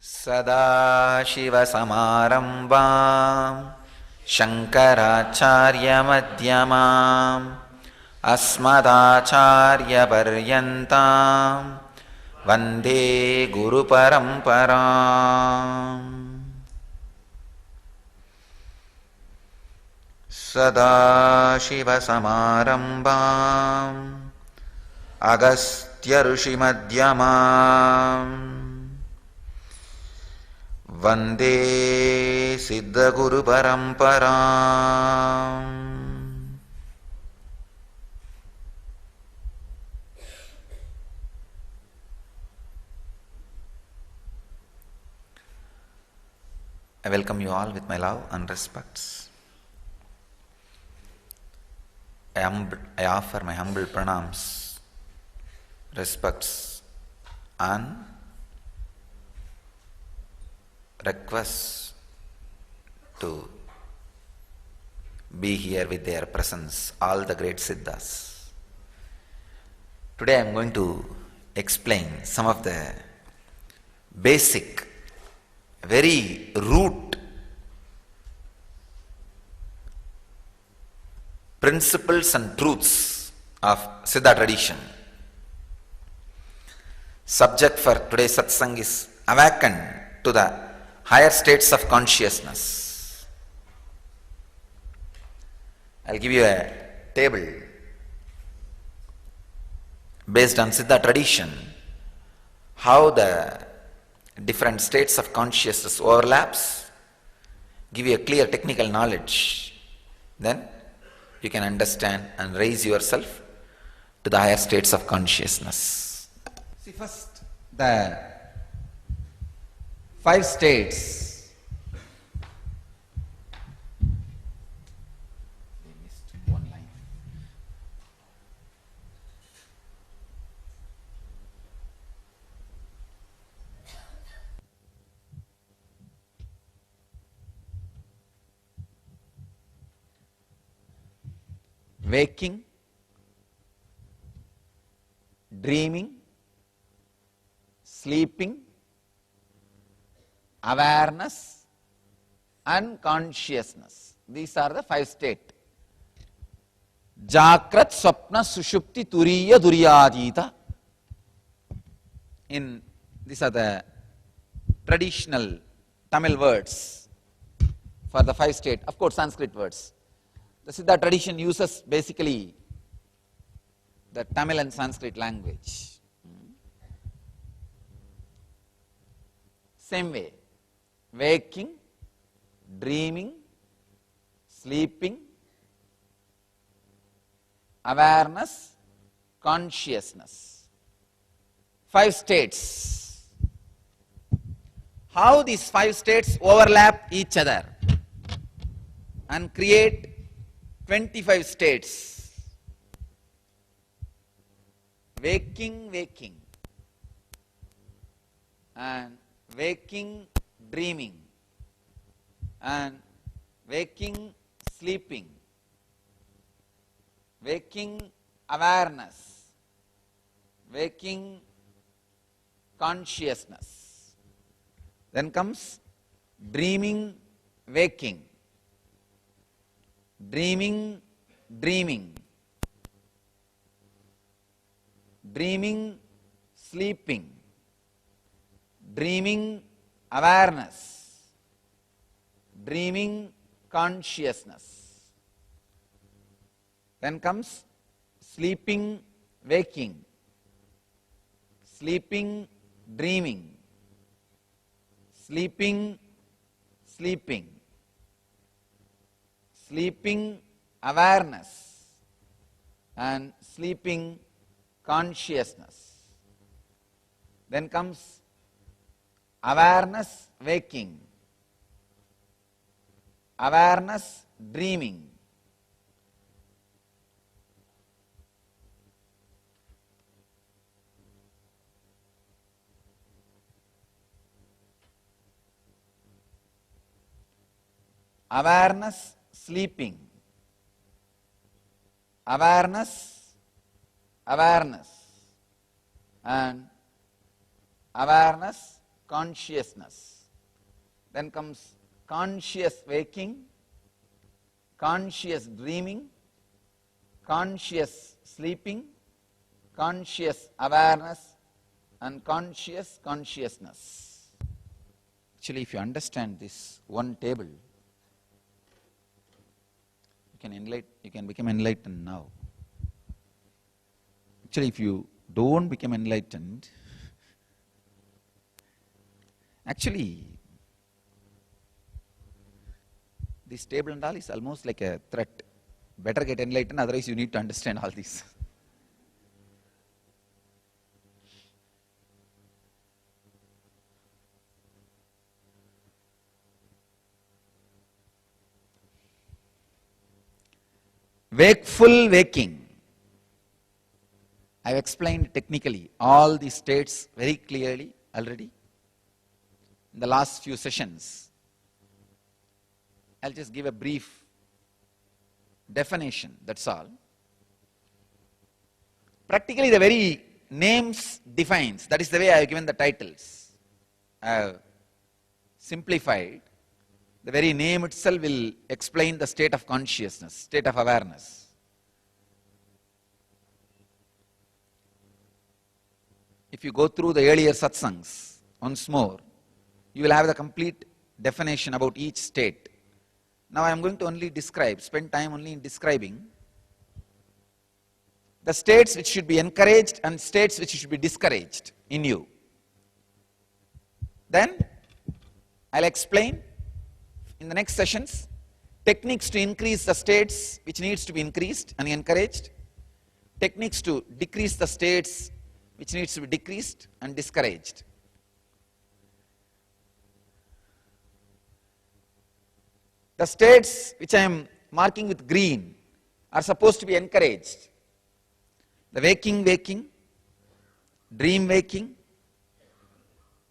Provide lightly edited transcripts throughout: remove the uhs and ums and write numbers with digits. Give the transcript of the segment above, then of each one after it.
सदाशिवसमारम्भां शङ्कराचार्यमध्यमाम् अस्मदाचार्यपर्यन्तां वन्दे गुरुपरम्पराम्। सदाशिवसमारम्भाम् अगस्त्यऋषिमध्यमाम् वन्दे सिद्धगुरुपरम्पराम्। I welcome you all with my love and respects. I offer my humble pranams, respects and requests to be here with their presence, all the great Siddhas. Today I am going to explain some of the basic, very root principles and truths of Siddha tradition. Subject for today's satsang is awaken to the higher states of consciousness. I'll give you a table based on Siddha tradition, how the different states of consciousness overlaps, give you a clear technical knowledge. Then you can understand and raise yourself to the higher states of consciousness. See, first the 5 states. They missed one line. Waking, dreaming, sleeping, awareness and consciousness. These are the 5 states. Jakrat, Swapna, Sushupti, Turiya, Duryadita. These are the traditional Tamil words for the 5 states. Of course, Sanskrit words. The Siddha tradition uses basically the Tamil and Sanskrit language. Same way, waking, dreaming, sleeping, awareness, consciousness. 5 states. How these 5 states overlap each other and create 25 states. Waking, and waking, dreaming, and waking, sleeping, waking, awareness, waking, consciousness. Then comes dreaming, waking, dreaming, dreaming, sleeping, dreaming, awareness, dreaming, consciousness. Then comes sleeping, waking, sleeping, dreaming, sleeping, sleeping, awareness, and sleeping, consciousness. Then comes awareness, waking, awareness, dreaming, awareness, sleeping, awareness, and awareness, consciousness. Then comes conscious waking, conscious dreaming, conscious sleeping, conscious awareness, and conscious consciousness. Actually, if you understand this one table, you can become enlightened now. Actually, if you don't become enlightened, actually, this table and all is almost like a threat. Better get enlightened, otherwise you need to understand all this. Wakeful waking. I have explained technically all these states very clearly already in the last few sessions. I'll just give a brief definition, that's all. Practically the very names defines, that is the way I have given the titles. I have simplified. The very name itself will explain the state of consciousness, state of awareness. If you go through the earlier satsangs once more, you will have the complete definition about each state. Now I am going to only describe, spend time only in describing the states which should be encouraged and states which should be discouraged in you. Then I'll explain in the next sessions techniques to increase the states which needs to be increased and encouraged, techniques to decrease the states which needs to be decreased and discouraged. The states which I am marking with green are supposed to be encouraged. The waking, dream waking,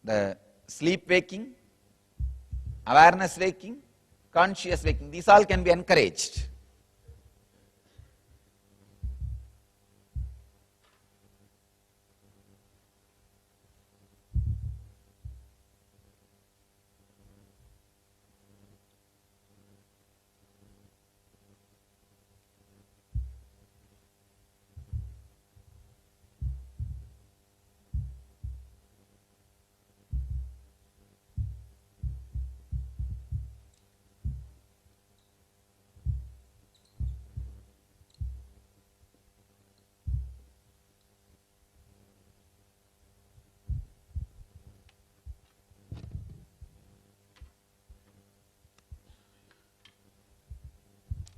the sleep waking, awareness waking, conscious waking, these all can be encouraged.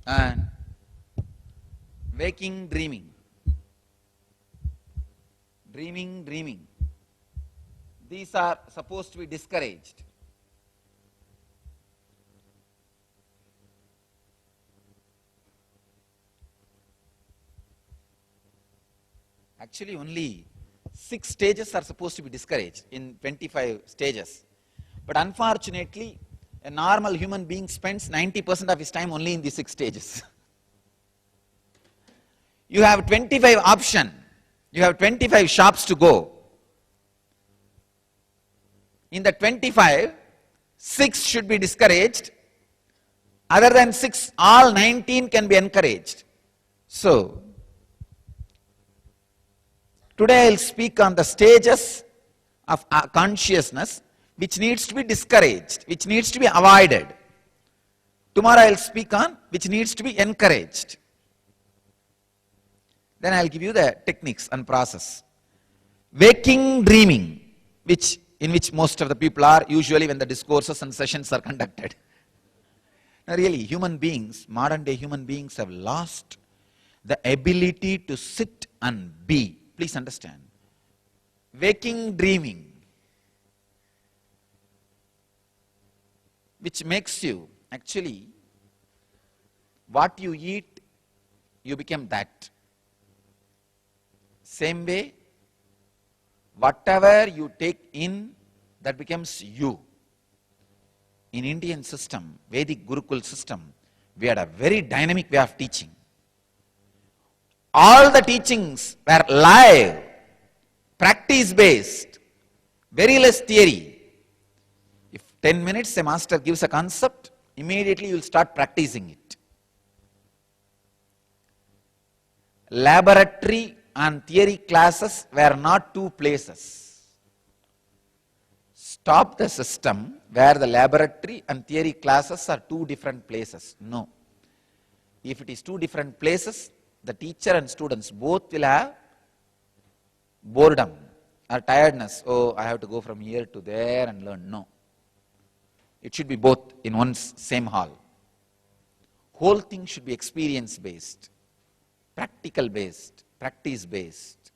And waking, dreaming, dreaming, these are supposed to be discouraged. Actually only 6 stages are supposed to be discouraged in 25 stages. But unfortunately, a normal human being spends 90% of his time only in these 6 stages. You have 25 options. You have 25 shops to go. In the 25, 6 should be discouraged. Other than 6, all 19 can be encouraged. So, today I will speak on the stages of consciousness which needs to be discouraged, which needs to be avoided. Tomorrow I will speak on which needs to be encouraged. Then I will give you the techniques and process. Waking, dreaming, in which most of the people are usually when the discourses and sessions are conducted. Now really, human beings, modern day human beings have lost the ability to sit and be. Please understand. Waking, dreaming, which makes you actually, what you eat, you become that. Same way, whatever you take in, that becomes you. In Indian system, Vedic Gurukul system, we had a very dynamic way of teaching. All the teachings were live, practice based, very less theory. If 10 minutes a master gives a concept, immediately you will start practicing it. Laboratory and theory classes were not two places. Stop the system where the laboratory and theory classes are two different places. No. If it is two different places, the teacher and students both will have boredom or tiredness. Oh, I have to go from here to there and learn. No. It should be both in one same hall. Whole thing should be experience based, practical based, practice based.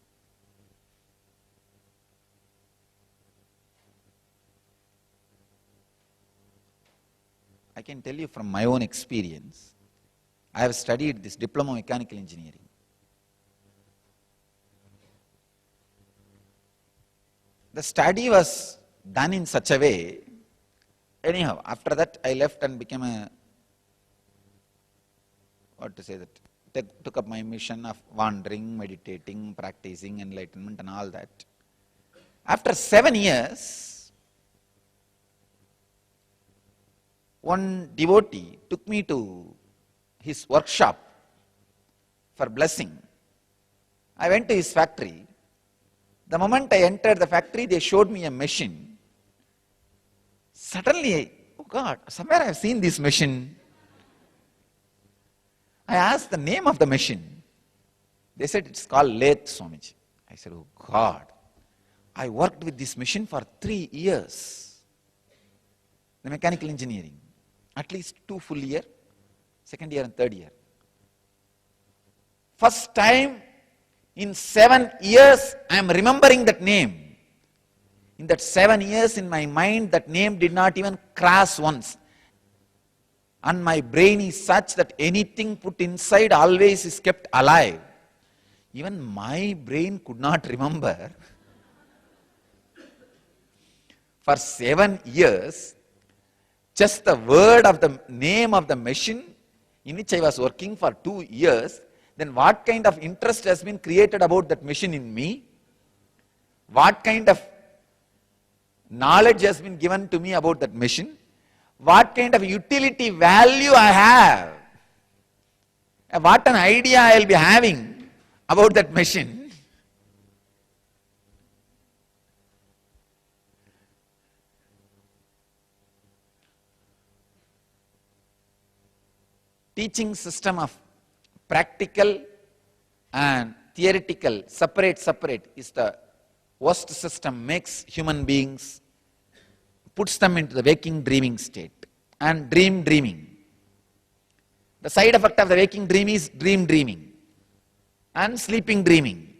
I can tell you from my own experience, I have studied this diploma of mechanical engineering. The study was done in such a way, anyhow, after that I left and became took up my mission of wandering, meditating, practicing, enlightenment and all that. After 7 years, one devotee took me to his workshop for blessing. I went to his factory. The moment I entered the factory, they showed me a machine. Suddenly, oh God, somewhere I have seen this machine. I asked the name of the machine. They said it's called lathe, Swamiji. I said, oh God, I worked with this machine for 3 years. The mechanical engineering, at least 2 full years, second year and third year. First time in 7 years, I am remembering that name. In that 7 years, in my mind, that name did not even cross once. And my brain is such that anything put inside always is kept alive. Even my brain could not remember. For 7 years, just the word of the name of the machine in which I was working for 2 years, then what kind of interest has been created about that machine in me? What kind of knowledge has been given to me about that machine? What kind of utility value I have? What an idea I will be having about that machine? Teaching system of practical and theoretical separate is the worst system, makes human beings, puts them into the waking dreaming state and dreaming. The side effect of the waking dream is dreaming and sleeping dreaming.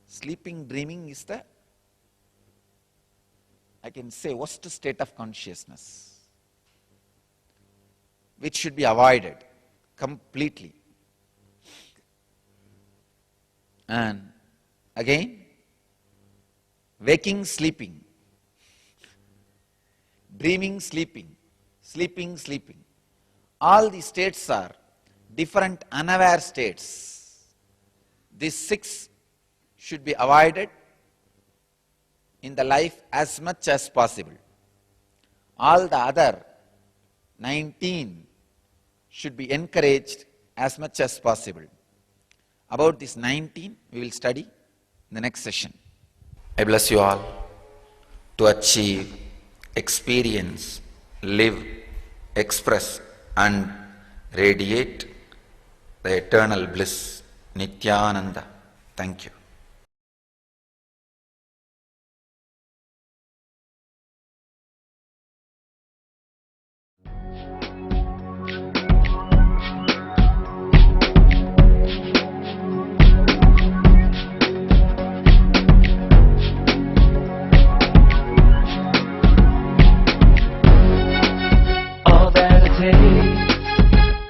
Sleeping dreaming is the, I can say, worst state of consciousness, which should be avoided completely. And again, waking, sleeping, dreaming, sleeping, sleeping. All these states are different unaware states. These 6 should be avoided in the life as much as possible. All the other 19 should be encouraged as much as possible. About this 19, we will study in the next session. I bless you all to achieve, experience, live, express and radiate the eternal bliss, Nityananda. Thank you.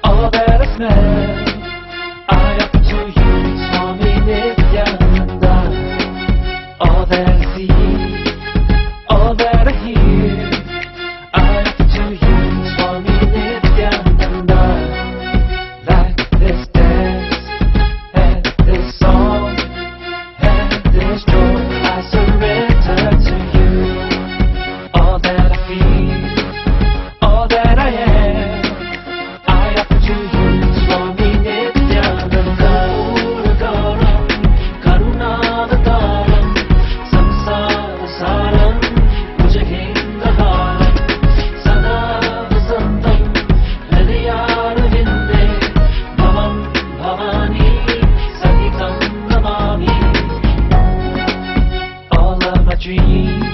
All that I smell, I up to you, Swami Nityananda. Hari